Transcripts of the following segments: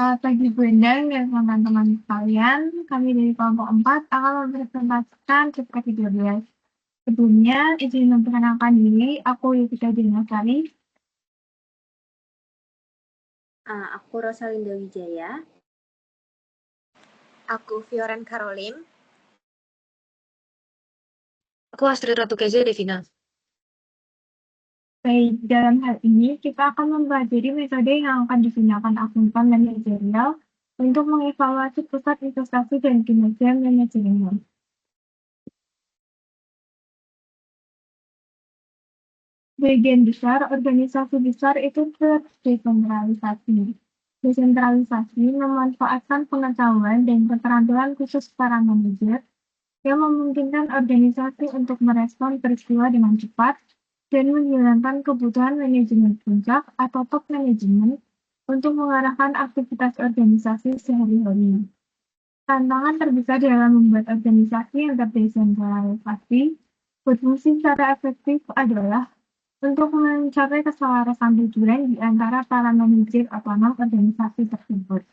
Selamat pagi Bunda dan teman-teman sekalian. Kami dari kelompok 4 akan mempresentasikan chapter 13. Sebelumnya, izin memperkenalkan diri, aku Yusita Dinasari. Aku Rosalinda Wijaya. Aku Fioren Caroline. Aku Astrid Ratu Keza Devina. Baik, dalam hal ini kita akan mempelajari metode yang akan digunakan akuntan manajerial untuk mengevaluasi pusat investasi dan kinerja manajemen. Bagian besar organisasi besar itu terdesentralisasi. Desentralisasi memanfaatkan pengetahuan dan keterampilan khusus para manajer yang memungkinkan organisasi untuk merespon peristiwa dengan cepat dan menghilangkan kebutuhan manajemen puncak atau top manajemen untuk mengarahkan aktivitas organisasi sehari-hari. Tantangan terbesar dalam membuat organisasi yang terdesentralisasi berfungsi secara efektif adalah untuk mencapai keselarasan tujuan di antara para manajer otonom organisasi tersebut.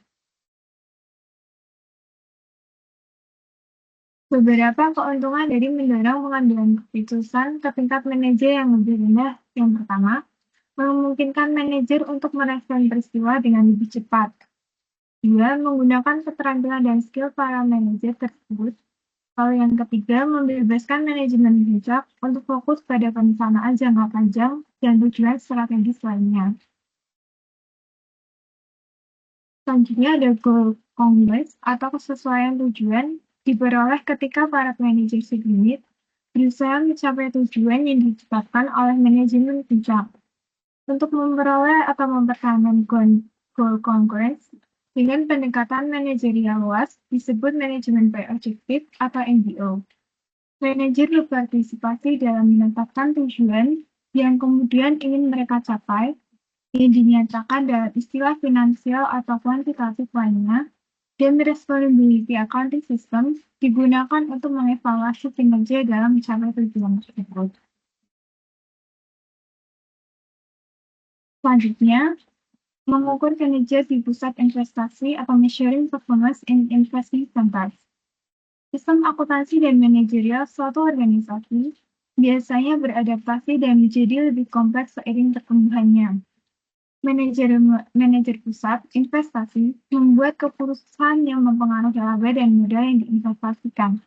Beberapa keuntungan dari mendorong pengambilan keputusan ke tingkat manajer yang lebih rendah. Yang pertama, memungkinkan manajer untuk merespon peristiwa dengan lebih cepat. Dua, menggunakan keterampilan dan skill para manajer tersebut. Lalu yang ketiga, membebaskan manajemen puncak untuk fokus pada perencanaan jangka panjang dan tujuan strategis lainnya. Selanjutnya ada goal congruence atau kesesuaian tujuan diperoleh ketika para manajer subunit berusaha mencapai tujuan yang ditetapkan oleh manajemen puncak. Untuk memperoleh atau mempertahankan goal congruence dengan pendekatan manajerial luas disebut manajemen by objective atau MBO. Manajer berpartisipasi dalam menetapkan tujuan yang kemudian ingin mereka capai yang dinyatakan dalam istilah finansial atau kuantitatif lainnya, dan responsibility accounting system digunakan untuk mengevaluasi kinerja dalam mencapai tujuan tersebut. Selanjutnya, mengukur kinerja di pusat investasi atau measuring performance in investment centers. Sistem akuntansi dan manajerial suatu organisasi biasanya beradaptasi dan menjadi lebih kompleks seiring pertumbuhannya. Manajer pusat investasi membuat keputusan yang mempengaruhi laba dan modal yang diinvestasikan.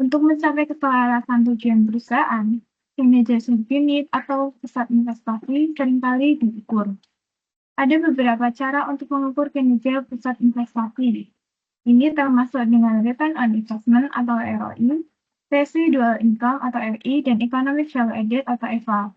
Untuk mencapai keselarasan tujuan perusahaan, manajer subunit atau pusat investasi seringkali diukur. Ada beberapa cara untuk mengukur kinerja pusat investasi. Ini termasuk dengan return on investment atau ROI, residual income atau RI, dan economic value added atau EVA.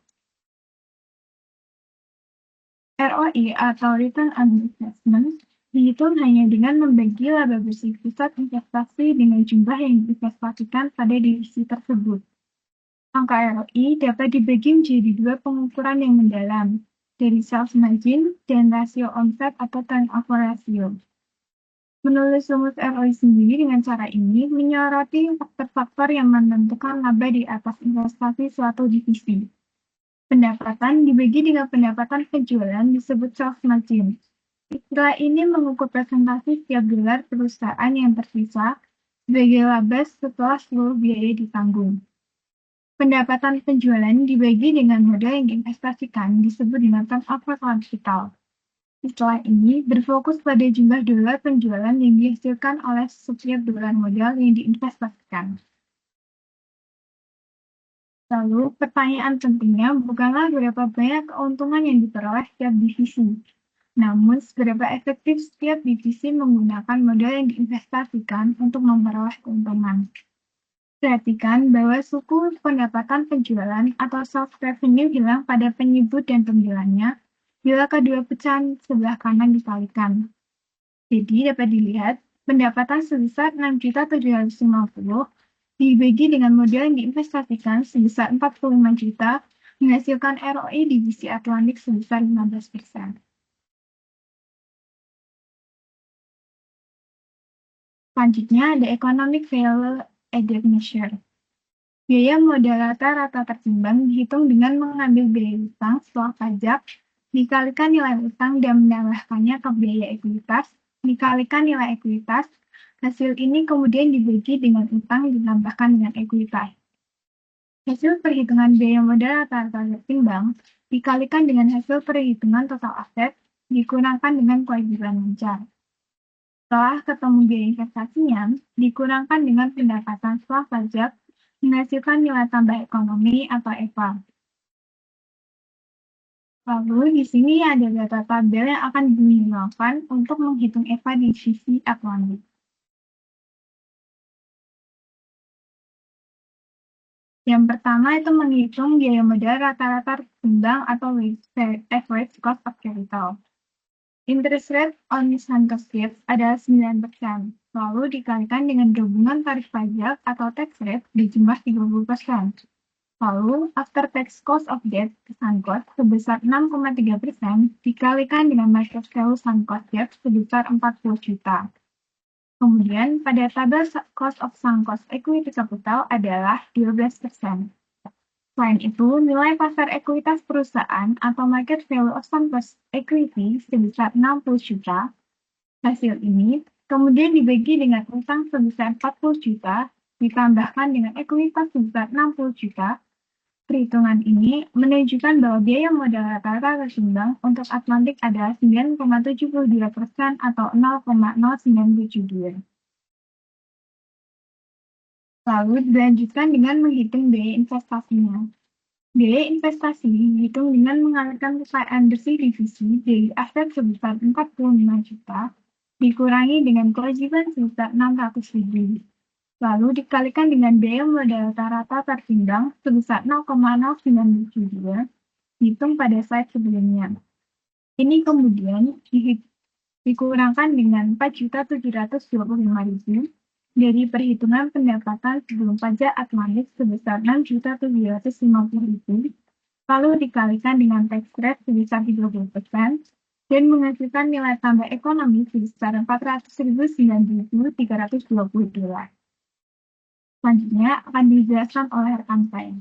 ROI atau Return on Investment dihitung hanya dengan membagi laba bersih pusat investasi dengan jumlah yang diinvestasikan pada divisi tersebut. Angka ROI dapat dibagi menjadi dua pengukuran yang mendalam, dari sales margin dan rasio omset atau turnover ratio. Menulis rumus ROI sendiri dengan cara ini menyoroti faktor-faktor yang menentukan laba di atas investasi suatu divisi. Pendapatan dibagi dengan pendapatan penjualan disebut sales margin. Istilah ini mengukur presentasi setiap gelar perusahaan yang tersisa sebagai laba setelah seluruh biaya ditanggung. Pendapatan penjualan dibagi dengan modal yang diinvestasikan disebut dengan turnover capital. Istilah ini berfokus pada jumlah dolar penjualan yang dihasilkan oleh setiap dolar modal yang diinvestasikan. Lalu, pertanyaan pentingnya bukanlah berapa banyak keuntungan yang diperoleh setiap divisi, namun seberapa efektif setiap divisi menggunakan modal yang diinvestasikan untuk memperoleh keuntungan. Perhatikan bahwa suku pendapatan penjualan atau sales revenue hilang pada penyebut dan pembilangnya bila kedua pecahan sebelah kanan dikalikan. Jadi dapat dilihat pendapatan sebesar 6.750 dibagi dengan modal yang diinvestasikan sebesar 45 juta menghasilkan ROI divisi Atlantik sebesar 15%. Selanjutnya ada economic value added measure. Biaya modal rata-rata tertimbang dihitung dengan mengambil biaya hutang setelah pajak dikalikan nilai utang dan menambahkannya ke biaya ekuitas, dikalikan nilai ekuitas. Hasil ini kemudian dibagi dengan utang ditambahkan dengan ekuitas. Hasil perhitungan biaya modal rata-rata seimbang dikalikan dengan hasil perhitungan total aset dikurangkan dengan kewajiban lancar. Setelah ketemu biaya investasinya, dikurangkan dengan pendapatan setelah pajak menghasilkan nilai tambah ekonomi atau EVA. Lalu di sini ada data tabel yang akan digunakan untuk menghitung EVA di sisi Atlantik. Yang pertama itu menghitung biaya modal rata-rata seimbang atau average cost of capital. Interest rate on sunk cost debt adalah 9%, lalu dikalikan dengan gabungan tarif pajak atau tax rate dijumlah 30%. Lalu, after tax cost of debt sunk cost sebesar 6,3% dikalikan dengan market value sunk cost debt sebesar 40 juta. Kemudian, pada tabel cost of sunk cost equity capital adalah 12%. Selain itu, nilai pasar ekuitas perusahaan atau market value of sunk cost equity sebesar 60 juta. Hasil ini kemudian dibagi dengan utang sebesar 40 juta ditambahkan dengan ekuitas sebesar 60 juta. Perhitungan ini menunjukkan bahwa biaya modal rata-rata seimbang untuk Atlantik adalah 9,72% atau 0,0972. Lalu dilanjutkan dengan menghitung biaya investasinya. Biaya investasi dihitung dengan mengalihkan kekayaan bersih divisi dari aset sebesar 45 juta dikurangi dengan kewajiban sebesar 600.000. Lalu dikalikan dengan biaya modal rata-rata tertimbang sebesar 0,0972 dihitung pada slide sebelumnya. Ini kemudian dikurangkan dengan 4.725.000 dari perhitungan pendapatan sebelum pajak Atlantik sebesar 6.750.000, lalu dikalikan dengan tax rate sebesar 30% dan menghasilkan nilai tambah ekonomi sebesar $400.090.320. Selanjutnya akan dijelaskan oleh rekan saya.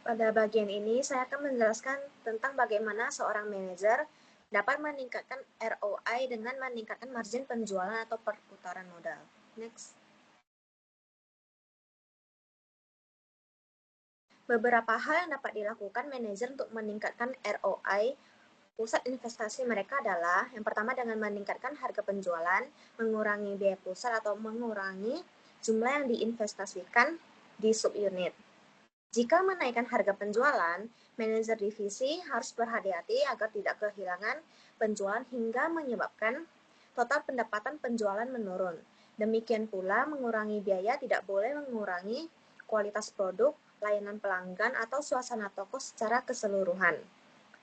Pada bagian ini, saya akan menjelaskan tentang bagaimana seorang manajer dapat meningkatkan ROI dengan meningkatkan margin penjualan atau perputaran modal. Next. Beberapa hal yang dapat dilakukan manajer untuk meningkatkan ROI pusat investasi mereka adalah yang pertama dengan meningkatkan harga penjualan, mengurangi biaya pusat atau mengurangi jumlah yang diinvestasikan di subunit. Jika menaikkan harga penjualan, manajer divisi harus berhati-hati agar tidak kehilangan penjualan hingga menyebabkan total pendapatan penjualan menurun. Demikian pula mengurangi biaya tidak boleh mengurangi kualitas produk, layanan pelanggan, atau suasana toko secara keseluruhan.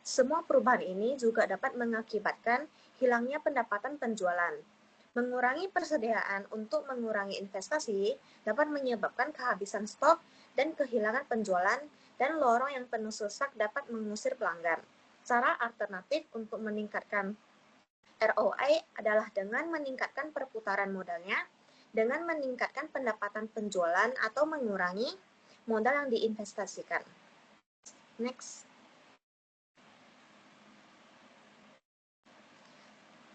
Semua perubahan ini juga dapat mengakibatkan hilangnya pendapatan penjualan. Mengurangi persediaan untuk mengurangi investasi dapat menyebabkan kehabisan stok dan kehilangan penjualan, dan lorong yang penuh sesak dapat mengusir pelanggan. Cara alternatif untuk meningkatkan ROI adalah dengan meningkatkan perputaran modalnya, dengan meningkatkan pendapatan penjualan atau mengurangi modal yang diinvestasikan. Next.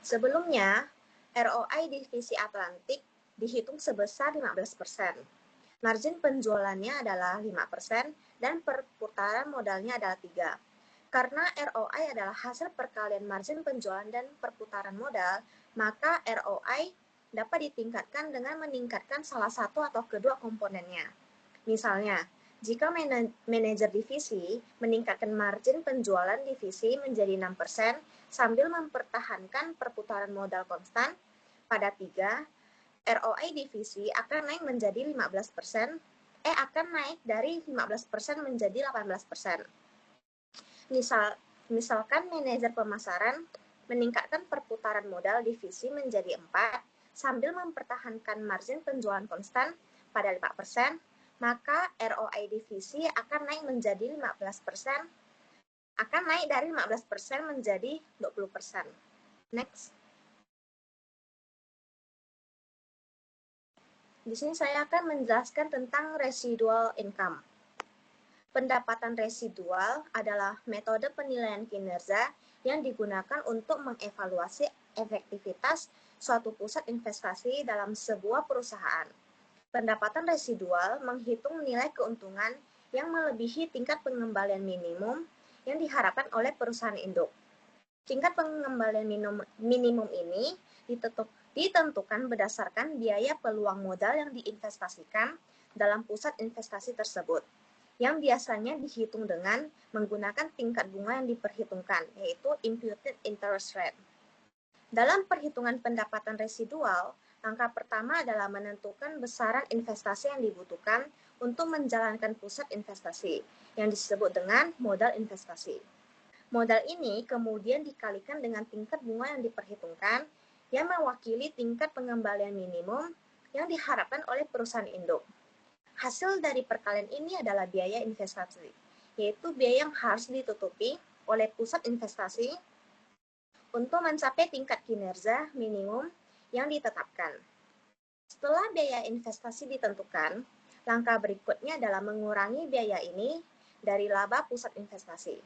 Sebelumnya, ROI divisi Atlantik dihitung sebesar 15%. Margin penjualannya adalah 5% dan perputaran modalnya adalah 3%. Karena ROI adalah hasil perkalian margin penjualan dan perputaran modal, maka ROI dapat ditingkatkan dengan meningkatkan salah satu atau kedua komponennya. Misalnya, jika manajer divisi meningkatkan margin penjualan divisi menjadi 6% sambil mempertahankan perputaran modal konstan pada 3, ROI divisi akan naik menjadi 15%, akan naik dari 15% menjadi 18%. Misalkan manajer pemasaran meningkatkan perputaran modal divisi menjadi 4 sambil mempertahankan margin penjualan konstan pada 5%, maka ROI divisi akan naik menjadi 15%, akan naik dari 15% menjadi 20%. Next. Di sini saya akan menjelaskan tentang residual income. Pendapatan residual adalah metode penilaian kinerja yang digunakan untuk mengevaluasi efektivitas suatu pusat investasi dalam sebuah perusahaan. Pendapatan residual menghitung nilai keuntungan yang melebihi tingkat pengembalian minimum yang diharapkan oleh perusahaan induk. Tingkat pengembalian minimum ini ditentukan berdasarkan biaya peluang modal yang diinvestasikan dalam pusat investasi tersebut, yang biasanya dihitung dengan menggunakan tingkat bunga yang diperhitungkan, yaitu imputed interest rate. Dalam perhitungan pendapatan residual, langkah pertama adalah menentukan besaran investasi yang dibutuhkan untuk menjalankan pusat investasi, yang disebut dengan modal investasi. Modal ini kemudian dikalikan dengan tingkat bunga yang diperhitungkan, yang mewakili tingkat pengembalian minimum yang diharapkan oleh perusahaan induk. Hasil dari perkalian ini adalah biaya investasi, yaitu biaya yang harus ditutupi oleh pusat investasi untuk mencapai tingkat kinerja minimum yang ditetapkan. Setelah biaya investasi ditentukan, langkah berikutnya adalah mengurangi biaya ini dari laba pusat investasi.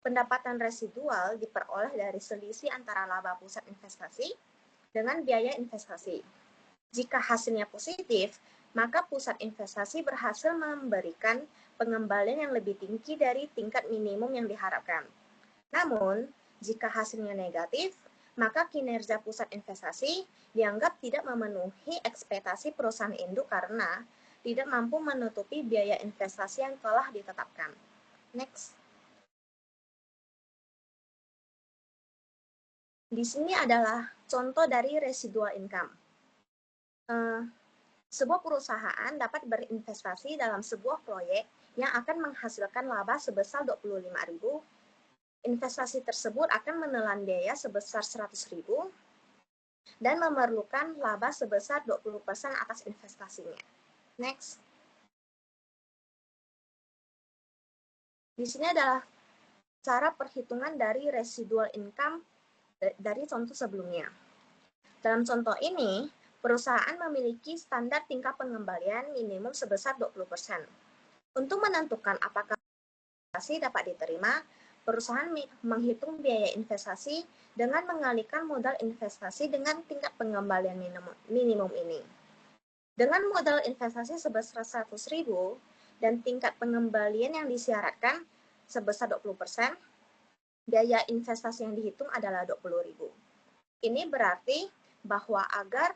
Pendapatan residual diperoleh dari selisih antara laba pusat investasi dengan biaya investasi. Jika hasilnya positif, maka pusat investasi berhasil memberikan pengembalian yang lebih tinggi dari tingkat minimum yang diharapkan. Namun, jika hasilnya negatif, maka kinerja pusat investasi dianggap tidak memenuhi ekspektasi perusahaan induk karena tidak mampu menutupi biaya investasi yang telah ditetapkan. Next. Di sini adalah contoh dari residual income. Sebuah perusahaan dapat berinvestasi dalam sebuah proyek yang akan menghasilkan laba sebesar 25.000. Investasi tersebut akan menelan biaya sebesar 100.000 dan memerlukan laba sebesar 20% atas investasinya. Next. Di sini adalah cara perhitungan dari residual income dari contoh sebelumnya. Dalam contoh ini, perusahaan memiliki standar tingkat pengembalian minimum sebesar 20%. Untuk menentukan apakah investasi dapat diterima, perusahaan menghitung biaya investasi dengan mengalihkan modal investasi dengan tingkat pengembalian minimum ini. Dengan modal investasi sebesar 100.000 dan tingkat pengembalian yang disyaratkan sebesar 20%, biaya investasi yang dihitung adalah 20.000. Ini berarti bahwa agar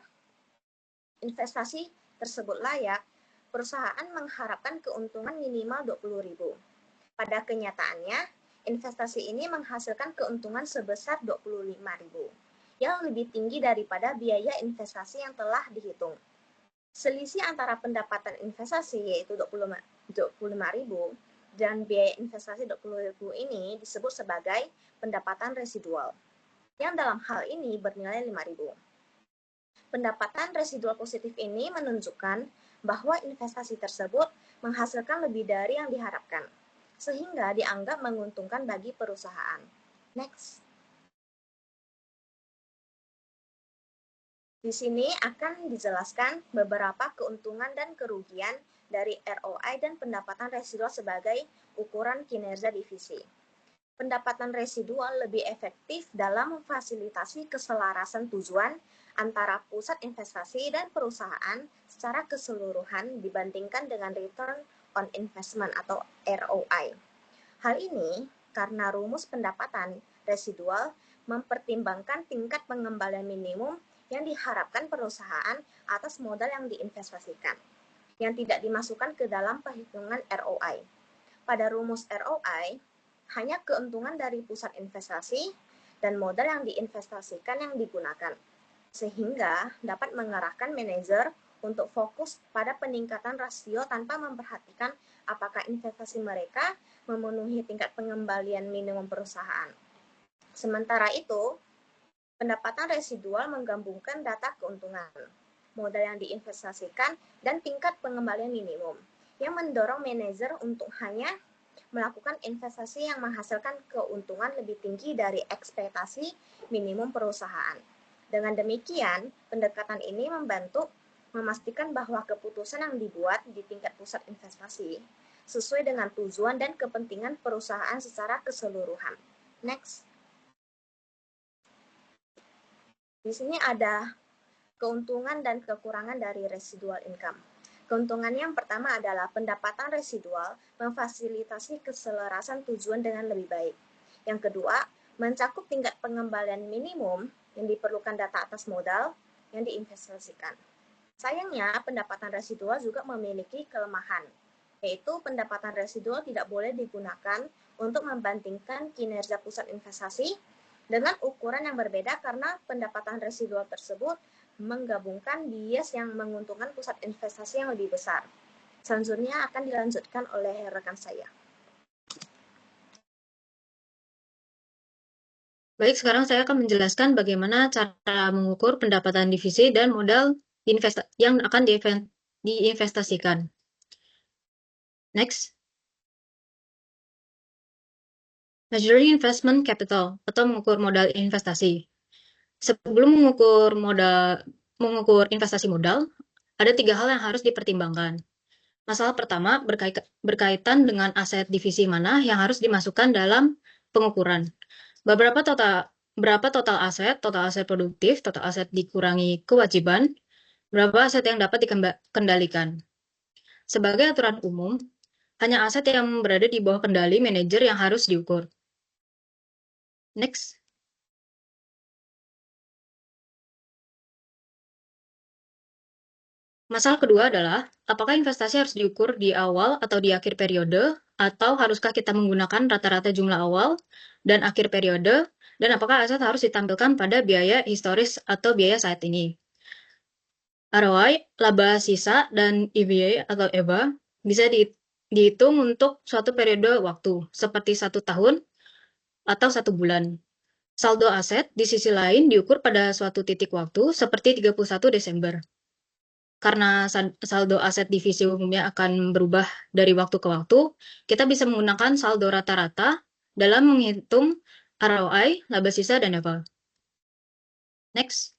investasi tersebut layak, perusahaan mengharapkan keuntungan minimal 20.000. Pada kenyataannya, investasi ini menghasilkan keuntungan sebesar 25.000, yang lebih tinggi daripada biaya investasi yang telah dihitung. Selisih antara pendapatan investasi yaitu 25.000 dan biaya investasi 20.000 ini disebut sebagai pendapatan residual, yang dalam hal ini bernilai 5.000. Pendapatan residual positif ini menunjukkan bahwa investasi tersebut menghasilkan lebih dari yang diharapkan, sehingga dianggap menguntungkan bagi perusahaan. Next. Di sini akan dijelaskan beberapa keuntungan dan kerugian dari ROI dan pendapatan residual sebagai ukuran kinerja divisi. Pendapatan residual lebih efektif dalam memfasilitasi keselarasan tujuan antara pusat investasi dan perusahaan secara keseluruhan dibandingkan dengan return on investment atau ROI. Hal ini karena rumus pendapatan residual mempertimbangkan tingkat pengembalian minimum yang diharapkan perusahaan atas modal yang diinvestasikan, yang tidak dimasukkan ke dalam perhitungan ROI. Pada rumus ROI, hanya keuntungan dari pusat investasi dan modal yang diinvestasikan yang digunakan, sehingga dapat mengarahkan manajer untuk fokus pada peningkatan rasio tanpa memperhatikan apakah investasi mereka memenuhi tingkat pengembalian minimum perusahaan. Sementara itu, pendapatan residual menggabungkan data keuntungan, modal yang diinvestasikan, dan tingkat pengembalian minimum, yang mendorong manajer untuk hanya melakukan investasi yang menghasilkan keuntungan lebih tinggi dari ekspektasi minimum perusahaan. Dengan demikian, pendekatan ini membantu memastikan bahwa keputusan yang dibuat di tingkat pusat investasi sesuai dengan tujuan dan kepentingan perusahaan secara keseluruhan. Next. Di sini ada keuntungan dan kekurangan dari residual income. Keuntungan yang pertama adalah pendapatan residual memfasilitasi keselarasan tujuan dengan lebih baik. Yang kedua, mencakup tingkat pengembalian minimum yang diperlukan data atas modal yang diinvestasikan. Sayangnya, pendapatan residual juga memiliki kelemahan, yaitu pendapatan residual tidak boleh digunakan untuk membandingkan kinerja pusat investasi dengan ukuran yang berbeda karena pendapatan residual tersebut menggabungkan bias yang menguntungkan pusat investasi yang lebih besar. Selanjutnya akan dilanjutkan oleh rekan saya. Baik, sekarang saya akan menjelaskan bagaimana cara mengukur pendapatan divisi dan modal yang akan diinvestasikan. Next. Measuring investment capital atau mengukur modal investasi. Sebelum mengukur investasi modal, ada 3 hal yang harus dipertimbangkan. Masalah pertama berkaitan dengan aset divisi mana yang harus dimasukkan dalam pengukuran. Berapa total aset produktif, total aset dikurangi kewajiban, berapa aset yang dapat dikendalikan. Sebagai aturan umum, hanya aset yang berada di bawah kendali manajer yang harus diukur. Next. Masalah kedua adalah, apakah investasi harus diukur di awal atau di akhir periode, atau haruskah kita menggunakan rata-rata jumlah awal dan akhir periode, dan apakah aset harus ditampilkan pada biaya historis atau biaya saat ini. ROI, laba sisa, dan EVA atau EVA bisa dihitung untuk suatu periode waktu, seperti 1 tahun atau 1 bulan. Saldo aset di sisi lain diukur pada suatu titik waktu, seperti 31 Desember. Karena saldo aset divisi umumnya akan berubah dari waktu ke waktu, kita bisa menggunakan saldo rata-rata dalam menghitung ROI, laba sisa, dan EVA. Next.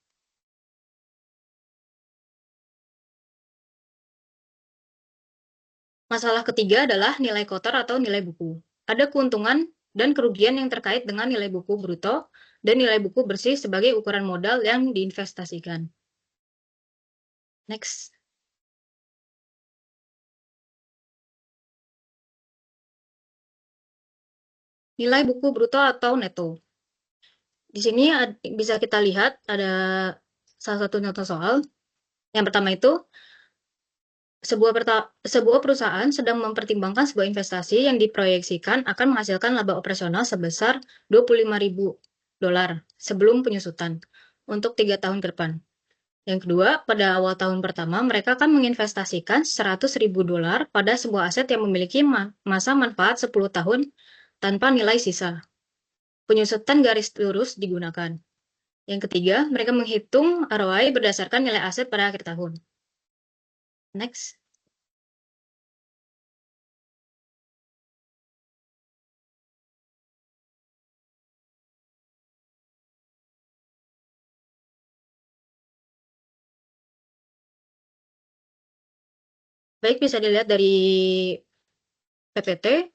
Masalah ketiga adalah nilai kotor atau nilai buku. Ada keuntungan dan kerugian yang terkait dengan nilai buku bruto dan nilai buku bersih sebagai ukuran modal yang diinvestasikan. Next. Nilai buku bruto atau neto. Di sini bisa kita lihat ada salah satu contoh soal. Yang pertama itu, sebuah perusahaan sedang mempertimbangkan sebuah investasi yang diproyeksikan akan menghasilkan laba operasional sebesar $25.000 sebelum penyusutan untuk 3 tahun ke depan. Yang kedua, pada awal tahun pertama, mereka akan menginvestasikan $100.000 pada sebuah aset yang memiliki masa manfaat 10 tahun tanpa nilai sisa. Penyusutan garis lurus digunakan. Yang ketiga, mereka menghitung ROI berdasarkan nilai aset pada akhir tahun. Next. Baik, bisa dilihat dari PPT.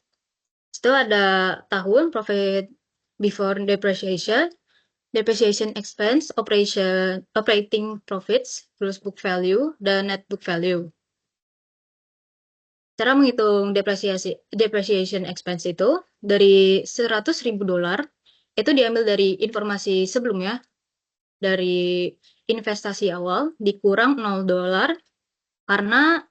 Itu ada tahun, profit before depreciation, depreciation expense, operating profits, gross book value, dan net book value. Cara menghitung depreciation expense itu dari $100.000 itu diambil dari informasi sebelumnya, dari investasi awal dikurang $0 karena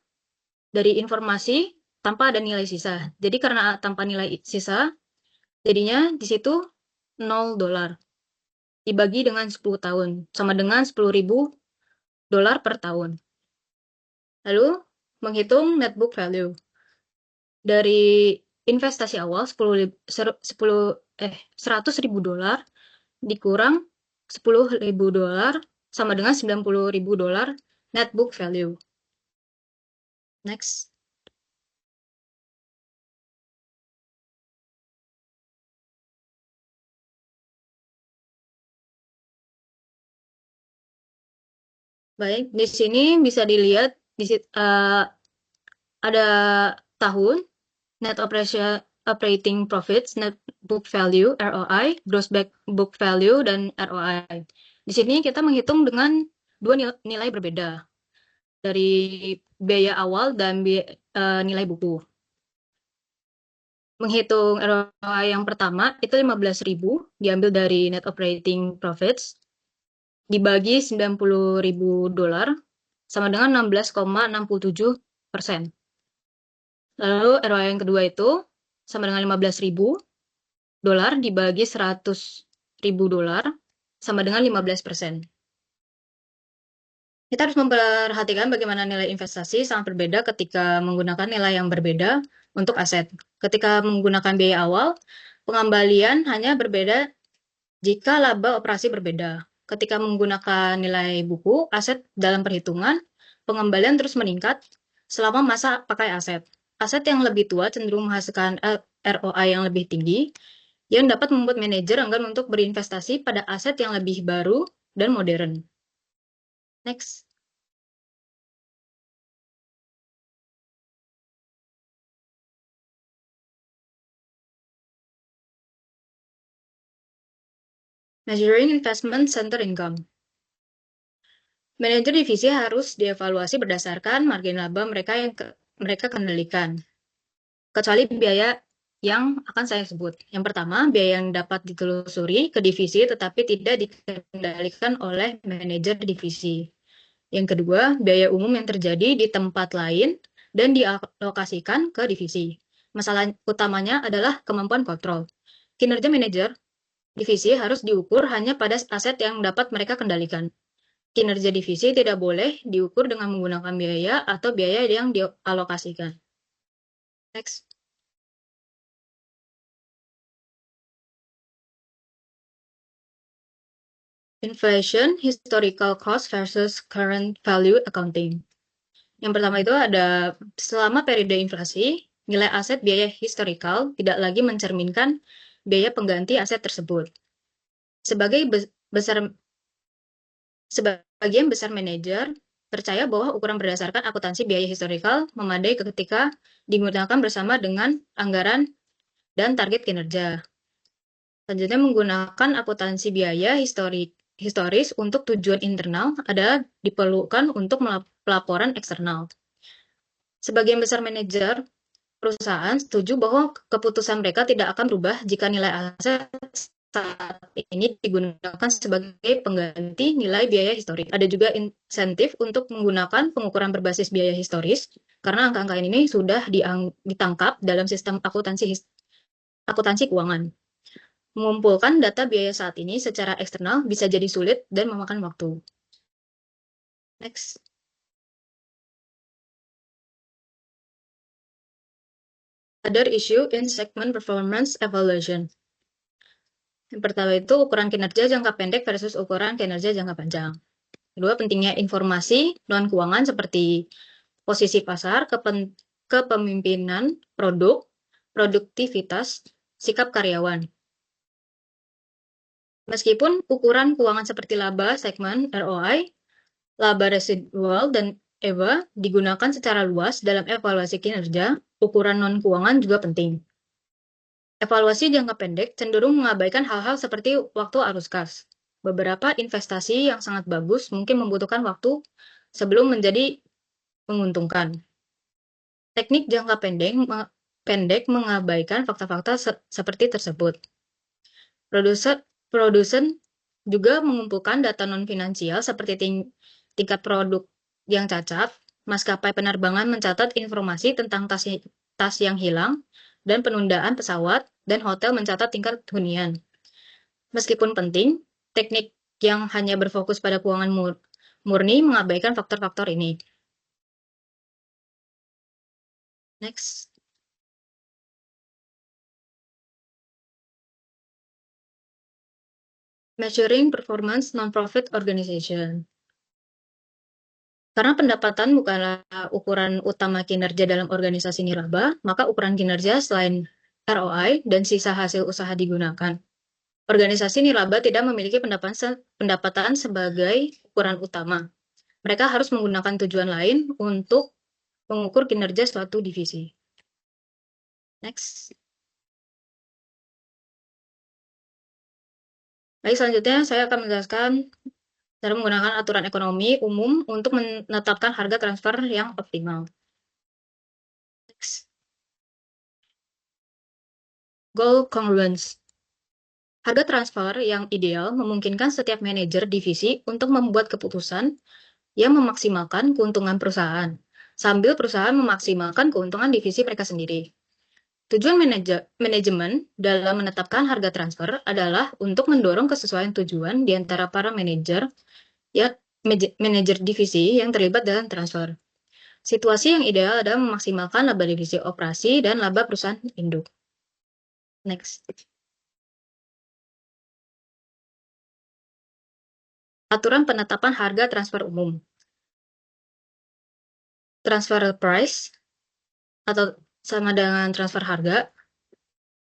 dari informasi tanpa ada nilai sisa. Jadi karena tanpa nilai sisa, jadinya di situ $0 dibagi dengan 10 tahun sama dengan $10.000 per tahun. Lalu menghitung net book value. Dari investasi awal $100.000 dikurang $10.000 sama dengan $90.000 net book value. Next. Baik, di sini bisa dilihat ada tahun, net operating profits, net book value, ROI, gross book value, dan ROI. Di sini kita menghitung dengan dua nilai berbeda, dari biaya awal dan nilai buku. Menghitung ROI yang pertama, itu 15.000, diambil dari net operating profits, dibagi $90.000, sama dengan 16,67%. Lalu ROI yang kedua itu sama dengan $15.000 dibagi $100.000 sama dengan 15%. Kita harus memperhatikan bagaimana nilai investasi sangat berbeda ketika menggunakan nilai yang berbeda untuk aset. Ketika menggunakan biaya awal, pengembalian hanya berbeda jika laba operasi berbeda. Ketika menggunakan nilai buku, aset dalam perhitungan, pengembalian terus meningkat selama masa pakai aset. Aset yang lebih tua cenderung menghasilkan ROI yang lebih tinggi, yang dapat membuat manajer enggan untuk berinvestasi pada aset yang lebih baru dan modern. Next. Measuring investment center income. Manajer divisi harus dievaluasi berdasarkan margin laba mereka yang mereka kendalikan, kecuali biaya yang akan saya sebut. Yang pertama, biaya yang dapat ditelusuri ke divisi tetapi tidak dikendalikan oleh manajer divisi. Yang kedua, biaya umum yang terjadi di tempat lain dan dialokasikan ke divisi. Masalah utamanya adalah kemampuan kontrol. Kinerja manajer divisi harus diukur hanya pada aset yang dapat mereka kendalikan. Kinerja divisi tidak boleh diukur dengan menggunakan biaya atau biaya yang dialokasikan. Next. Inflation, historical cost versus current value accounting. Yang pertama itu ada selama periode inflasi, nilai aset biaya historical tidak lagi mencerminkan biaya pengganti aset tersebut. Sebagian besar manajer percaya bahwa ukuran berdasarkan akuntansi biaya historical memadai ketika digunakan bersama dengan anggaran dan target kinerja. Selanjutnya, menggunakan akuntansi biaya historis untuk tujuan internal adalah diperlukan untuk pelaporan eksternal. Sebagian besar manajer perusahaan setuju bahwa keputusan mereka tidak akan berubah jika nilai aset saat ini digunakan sebagai pengganti nilai biaya historis. Ada juga insentif untuk menggunakan pengukuran berbasis biaya historis, karena angka-angka ini sudah ditangkap dalam sistem akuntansi keuangan. Mengumpulkan data biaya saat ini secara eksternal bisa jadi sulit dan memakan waktu. Next. Other issue in segment performance evaluation. Yang pertama itu ukuran kinerja jangka pendek versus ukuran kinerja jangka panjang. Kedua, pentingnya informasi non-keuangan seperti posisi pasar, kepemimpinan produk, produktivitas, sikap karyawan. Meskipun ukuran keuangan seperti laba segmen ROI, laba residual, dan EVA digunakan secara luas dalam evaluasi kinerja, ukuran non-keuangan juga penting. Evaluasi jangka pendek cenderung mengabaikan hal-hal seperti waktu arus kas. Beberapa investasi yang sangat bagus mungkin membutuhkan waktu sebelum menjadi menguntungkan. Teknik jangka pendek mengabaikan fakta-fakta seperti tersebut. Produsen juga mengumpulkan data non-finansial seperti tingkat produk yang cacat, maskapai penerbangan mencatat informasi tentang tas yang hilang, dan penundaan pesawat, dan hotel mencatat tingkat hunian. Meskipun penting, teknik yang hanya berfokus pada keuangan murni mengabaikan faktor-faktor ini. Next. Measuring performance non-profit organization. Karena pendapatan bukanlah ukuran utama kinerja dalam organisasi nirlaba, maka ukuran kinerja selain ROI dan sisa hasil usaha digunakan. Organisasi nirlaba tidak memiliki pendapatan sebagai ukuran utama. Mereka harus menggunakan tujuan lain untuk mengukur kinerja suatu divisi. Next. Baik, selanjutnya saya akan menjelaskan cara menggunakan aturan ekonomi umum untuk menetapkan harga transfer yang optimal. Next. Goal congruence. Harga transfer yang ideal memungkinkan setiap manajer divisi untuk membuat keputusan yang memaksimalkan keuntungan perusahaan, sambil perusahaan memaksimalkan keuntungan divisi mereka sendiri. Tujuan manajemen dalam menetapkan harga transfer adalah untuk mendorong kesesuaian tujuan di antara para manajer divisi yang terlibat dalam transfer. Situasi yang ideal adalah memaksimalkan laba divisi operasi dan laba perusahaan induk. Next. Aturan penetapan harga transfer umum. Transfer price atau sama dengan transfer harga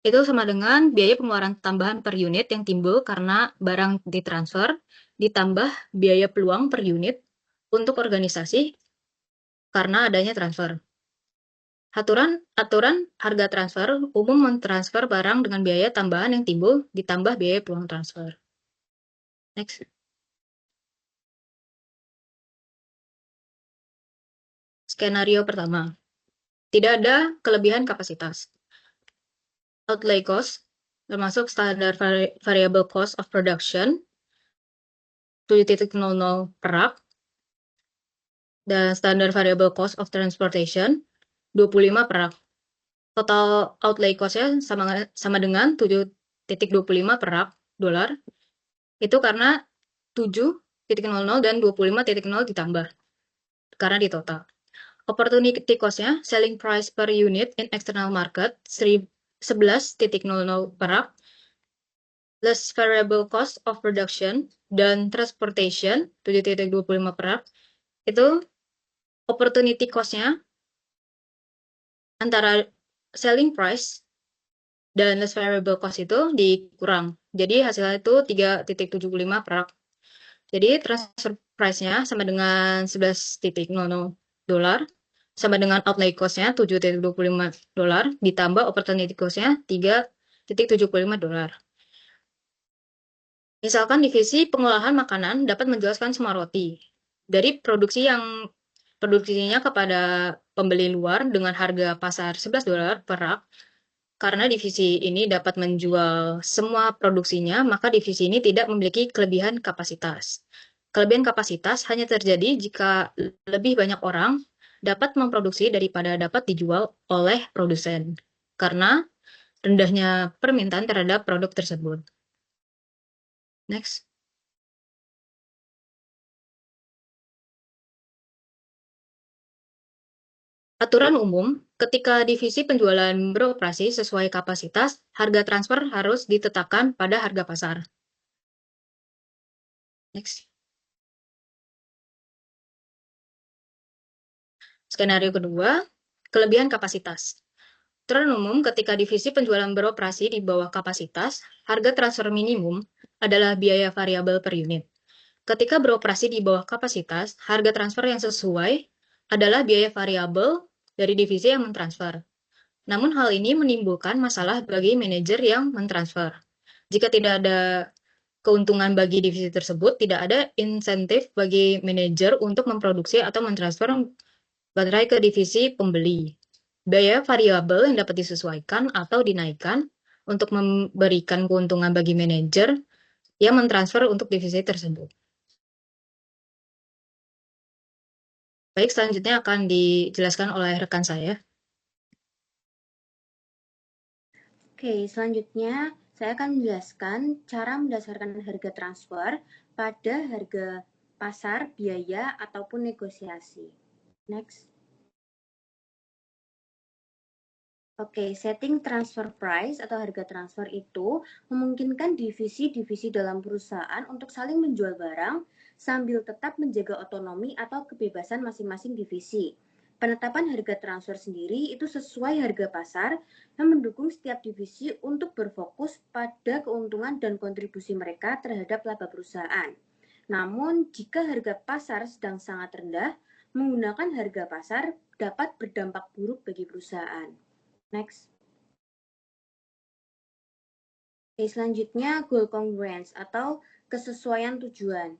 itu sama dengan biaya pengeluaran tambahan per unit yang timbul karena barang ditransfer ditambah biaya peluang per unit untuk organisasi karena adanya transfer. Aturan harga transfer umum mentransfer barang dengan biaya tambahan yang timbul ditambah biaya peluang transfer. Next. Skenario pertama. Tidak ada kelebihan kapasitas. Outlay cost, termasuk standar variable cost of production, 7.00 per rak, dan standar variable cost of transportation, 25 per rak. Total outlay cost-nya sama dengan 7.25 per rak dolar. Itu karena 7.00 dan 25.0 ditambah. Karena di total. Opportunity cost-nya, selling price per unit in external market, 11.00 per rak, less variable cost of production, dan transportation, 7.25 per rak, itu opportunity cost-nya antara selling price dan less variable cost itu dikurang. Jadi hasilnya itu 3.75 per rak. Jadi transfer price-nya sama dengan 11.00 dolar, sama dengan outlay cost-nya 7.25 dolar, ditambah opportunity cost-nya 3.75 dolar. Misalkan divisi pengolahan makanan dapat menjelaskan semua roti. Dari produksinya kepada pembeli luar dengan harga pasar 11 dolar per rak, karena divisi ini dapat menjual semua produksinya, maka divisi ini tidak memiliki kelebihan kapasitas. Kelebihan kapasitas hanya terjadi jika lebih banyak orang dapat memproduksi daripada dapat dijual oleh produsen, karena rendahnya permintaan terhadap produk tersebut. Next. Aturan umum, ketika divisi penjualan beroperasi sesuai kapasitas, harga transfer harus ditetapkan pada harga pasar. Next. Skenario kedua, kelebihan kapasitas. Aturan umum, ketika divisi penjualan beroperasi di bawah kapasitas, harga transfer minimum adalah biaya variabel per unit. Ketika beroperasi di bawah kapasitas, harga transfer yang sesuai adalah biaya variabel dari divisi yang mentransfer. Namun hal ini menimbulkan masalah bagi manajer yang mentransfer. Jika tidak ada keuntungan bagi divisi tersebut, tidak ada insentif bagi manajer untuk memproduksi atau mentransfer baterai ke divisi pembeli. Biaya variabel yang dapat disesuaikan atau dinaikkan untuk memberikan keuntungan bagi manajer yang mentransfer untuk divisi tersebut. Baik, selanjutnya akan dijelaskan oleh rekan saya. Oke, selanjutnya saya akan menjelaskan cara mendasarkan harga transfer pada harga pasar, biaya, ataupun negosiasi. Next. Oke, setting transfer price atau harga transfer itu memungkinkan divisi-divisi dalam perusahaan untuk saling menjual barang sambil tetap menjaga otonomi atau kebebasan masing-masing divisi. Penetapan harga transfer sendiri itu sesuai harga pasar yang mendukung setiap divisi untuk berfokus pada keuntungan dan kontribusi mereka terhadap laba perusahaan. Namun, jika harga pasar sedang sangat rendah, menggunakan harga pasar dapat berdampak buruk bagi perusahaan. Next. Oke, selanjutnya goal congruence atau kesesuaian tujuan.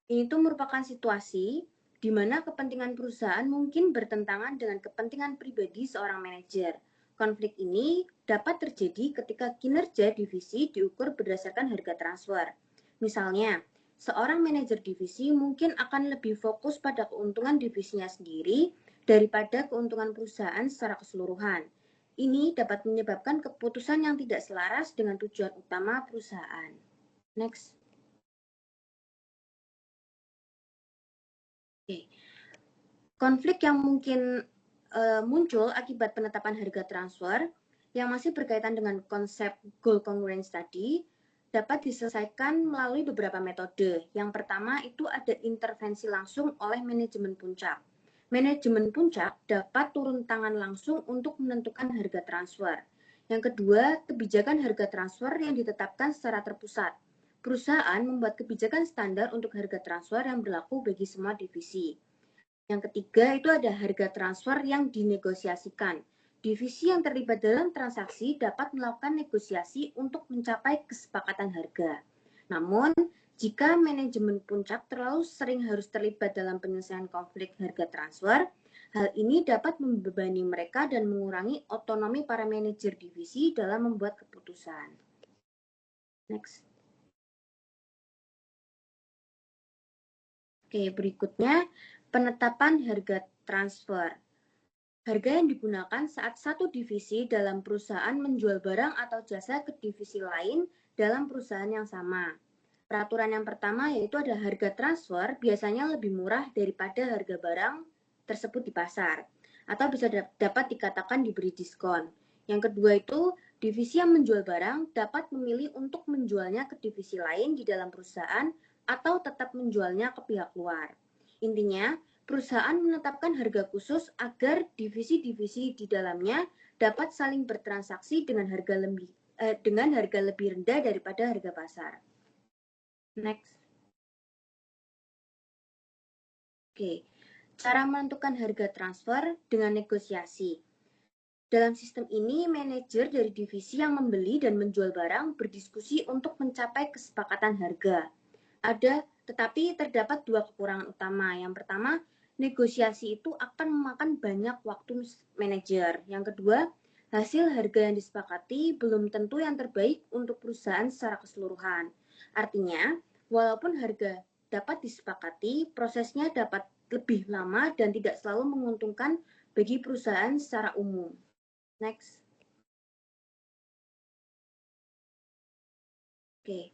Ini tuh merupakan situasi di mana kepentingan perusahaan mungkin bertentangan dengan kepentingan pribadi seorang manajer. Konflik ini dapat terjadi ketika kinerja divisi diukur berdasarkan harga transfer. Misalnya, seorang manajer divisi mungkin akan lebih fokus pada keuntungan divisinya sendiri daripada keuntungan perusahaan secara keseluruhan. Ini dapat menyebabkan keputusan yang tidak selaras dengan tujuan utama perusahaan. Next. Oke. Konflik yang mungkin muncul akibat penetapan harga transfer yang masih berkaitan dengan konsep goal congruence tadi dapat diselesaikan melalui beberapa metode. Yang pertama itu ada intervensi langsung oleh manajemen puncak. Manajemen puncak dapat turun tangan langsung untuk menentukan harga transfer. Yang kedua, kebijakan harga transfer yang ditetapkan secara terpusat. Perusahaan membuat kebijakan standar untuk harga transfer yang berlaku bagi semua divisi. Yang ketiga, itu ada harga transfer yang dinegosiasikan. Divisi yang terlibat dalam transaksi dapat melakukan negosiasi untuk mencapai kesepakatan harga. Namun, jika manajemen puncak terlalu sering harus terlibat dalam penyelesaian konflik harga transfer, hal ini dapat membebani mereka dan mengurangi otonomi para manajer divisi dalam membuat keputusan. Next. Oke, berikutnya penetapan harga transfer. Harga yang digunakan saat satu divisi dalam perusahaan menjual barang atau jasa ke divisi lain dalam perusahaan yang sama. Peraturan yang pertama yaitu ada harga transfer biasanya lebih murah daripada harga barang tersebut di pasar, atau bisa dapat dikatakan diberi diskon. Yang kedua itu, divisi yang menjual barang dapat memilih untuk menjualnya ke divisi lain di dalam perusahaan atau tetap menjualnya ke pihak luar. Intinya, perusahaan menetapkan harga khusus agar divisi-divisi di dalamnya dapat saling bertransaksi dengan harga lebih rendah daripada harga pasar. Next. Oke, cara menentukan harga transfer dengan negosiasi. Dalam sistem ini, manajer dari divisi yang membeli dan menjual barang berdiskusi untuk mencapai kesepakatan harga. Tetapi terdapat dua kekurangan utama. Yang pertama, negosiasi itu akan memakan banyak waktu manajer. Yang kedua, hasil harga yang disepakati belum tentu yang terbaik untuk perusahaan secara keseluruhan. Artinya, walaupun harga dapat disepakati, prosesnya dapat lebih lama dan tidak selalu menguntungkan bagi perusahaan secara umum. Next. Oke.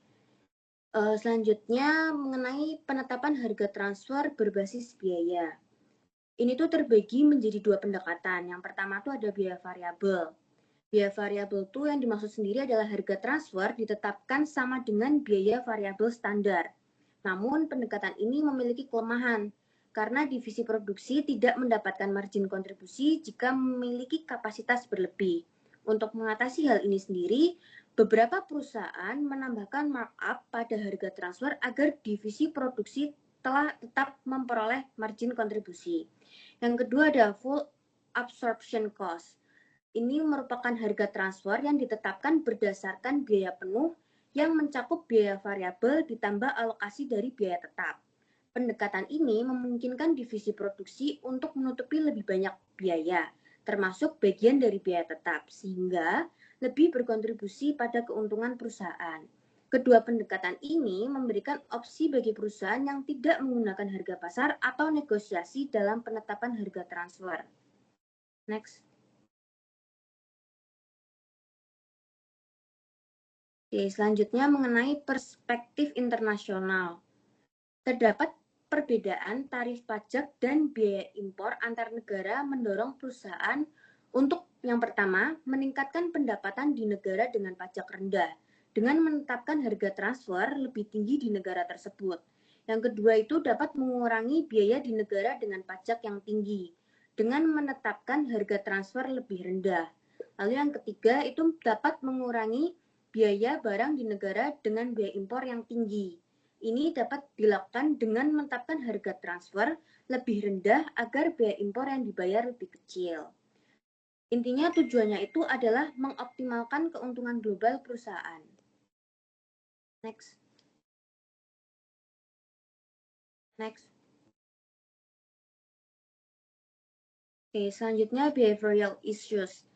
Selanjutnya mengenai penetapan harga transfer berbasis biaya. Ini tuh terbagi menjadi dua pendekatan. Yang pertama tuh ada biaya variabel. Biaya variabel tuh yang dimaksud sendiri adalah harga transfer ditetapkan sama dengan biaya variabel standar. Namun pendekatan ini memiliki kelemahan karena divisi produksi tidak mendapatkan margin kontribusi jika memiliki kapasitas berlebih. Untuk mengatasi hal ini sendiri, beberapa perusahaan menambahkan markup pada harga transfer agar divisi produksi telah tetap memperoleh margin kontribusi. Yang kedua ada full absorption cost. Ini merupakan harga transfer yang ditetapkan berdasarkan biaya penuh yang mencakup biaya variabel ditambah alokasi dari biaya tetap. Pendekatan ini memungkinkan divisi produksi untuk menutupi lebih banyak biaya, termasuk bagian dari biaya tetap, sehingga lebih berkontribusi pada keuntungan perusahaan. Kedua pendekatan ini memberikan opsi bagi perusahaan yang tidak menggunakan harga pasar atau negosiasi dalam penetapan harga transfer. Next. Oke, selanjutnya mengenai perspektif internasional. Terdapat perbedaan tarif pajak dan biaya impor antar negara mendorong perusahaan untuk yang pertama, meningkatkan pendapatan di negara dengan pajak rendah dengan menetapkan harga transfer lebih tinggi di negara tersebut. Yang kedua itu dapat mengurangi biaya di negara dengan pajak yang tinggi dengan menetapkan harga transfer lebih rendah. Lalu yang ketiga itu dapat mengurangi biaya barang di negara dengan biaya impor yang tinggi. Ini dapat dilakukan dengan menetapkan harga transfer lebih rendah agar biaya impor yang dibayar lebih kecil. Intinya tujuannya itu adalah mengoptimalkan keuntungan global perusahaan. Next. Next. Oke, selanjutnya behavioral issues.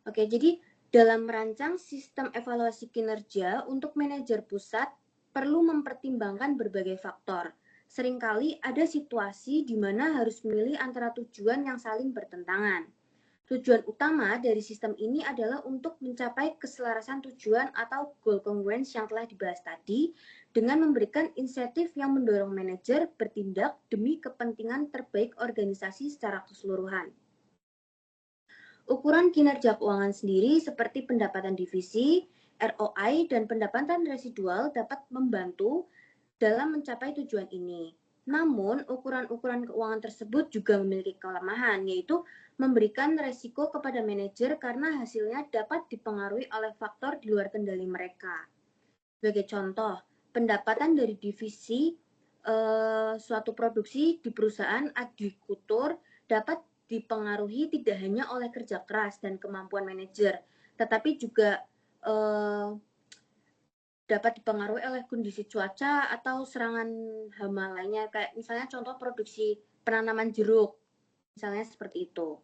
Oke, jadi dalam merancang sistem evaluasi kinerja untuk manajer pusat perlu mempertimbangkan berbagai faktor. Seringkali ada situasi di mana harus memilih antara tujuan yang saling bertentangan. Tujuan utama dari sistem ini adalah untuk mencapai keselarasan tujuan atau goal congruence yang telah dibahas tadi dengan memberikan insentif yang mendorong manajer bertindak demi kepentingan terbaik organisasi secara keseluruhan. Ukuran kinerja keuangan sendiri seperti pendapatan divisi, ROI, dan pendapatan residual dapat membantu dalam mencapai tujuan ini. Namun, ukuran-ukuran keuangan tersebut juga memiliki kelemahan, yaitu memberikan resiko kepada manajer karena hasilnya dapat dipengaruhi oleh faktor di luar kendali mereka. Sebagai contoh, pendapatan dari divisi suatu produksi di perusahaan agrikultur dapat dipengaruhi tidak hanya oleh kerja keras dan kemampuan manajer, tetapi juga dapat dipengaruhi oleh kondisi cuaca atau serangan hama lainnya, kayak misalnya contoh produksi penanaman jeruk, misalnya seperti itu.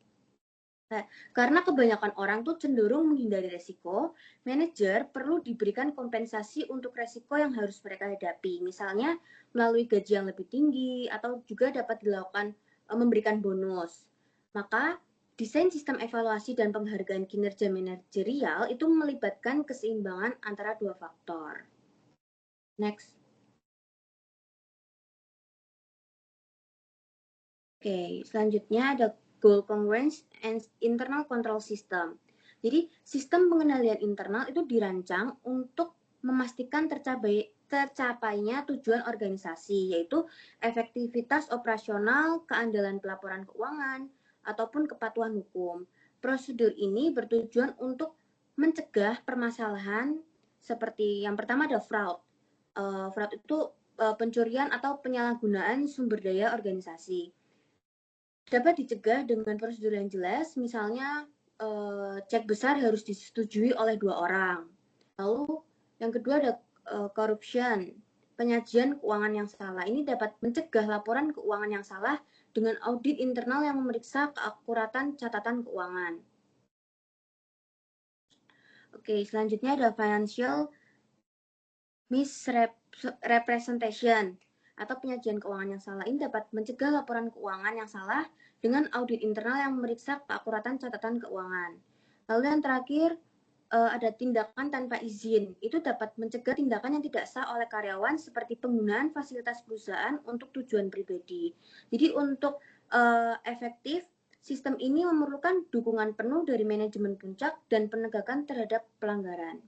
Nah, karena kebanyakan orang tuh cenderung menghindari resiko, manajer perlu diberikan kompensasi untuk resiko yang harus mereka hadapi, misalnya melalui gaji yang lebih tinggi atau juga dapat dilakukan memberikan bonus. Maka desain sistem evaluasi dan penghargaan kinerja manajerial itu melibatkan keseimbangan antara dua faktor. Next. Oke, selanjutnya ada goal congruence and internal control system. Jadi, sistem pengendalian internal itu dirancang untuk memastikan tercapainya tujuan organisasi, yaitu efektivitas operasional, keandalan pelaporan keuangan, ataupun kepatuhan hukum. Prosedur ini bertujuan untuk mencegah permasalahan seperti yang pertama ada fraud. Fraud itu pencurian atau penyalahgunaan sumber daya organisasi. Dapat dicegah dengan prosedur yang jelas, misalnya cek besar harus disetujui oleh 2 orang. Lalu yang kedua ada corruption, penyajian keuangan yang salah. Ini dapat mencegah laporan keuangan yang salah dengan audit internal yang memeriksa keakuratan catatan keuangan. Oke, selanjutnya ada financial misrepresentation atau penyajian keuangan yang salah. Ini dapat mencegah laporan keuangan yang salah dengan audit internal yang memeriksa keakuratan catatan keuangan. Lalu yang terakhir ada tindakan tanpa izin. Itu dapat mencegah tindakan yang tidak sah oleh karyawan seperti penggunaan fasilitas perusahaan untuk tujuan pribadi. Jadi untuk efektif, sistem ini memerlukan dukungan penuh dari manajemen puncak dan penegakan terhadap pelanggaran.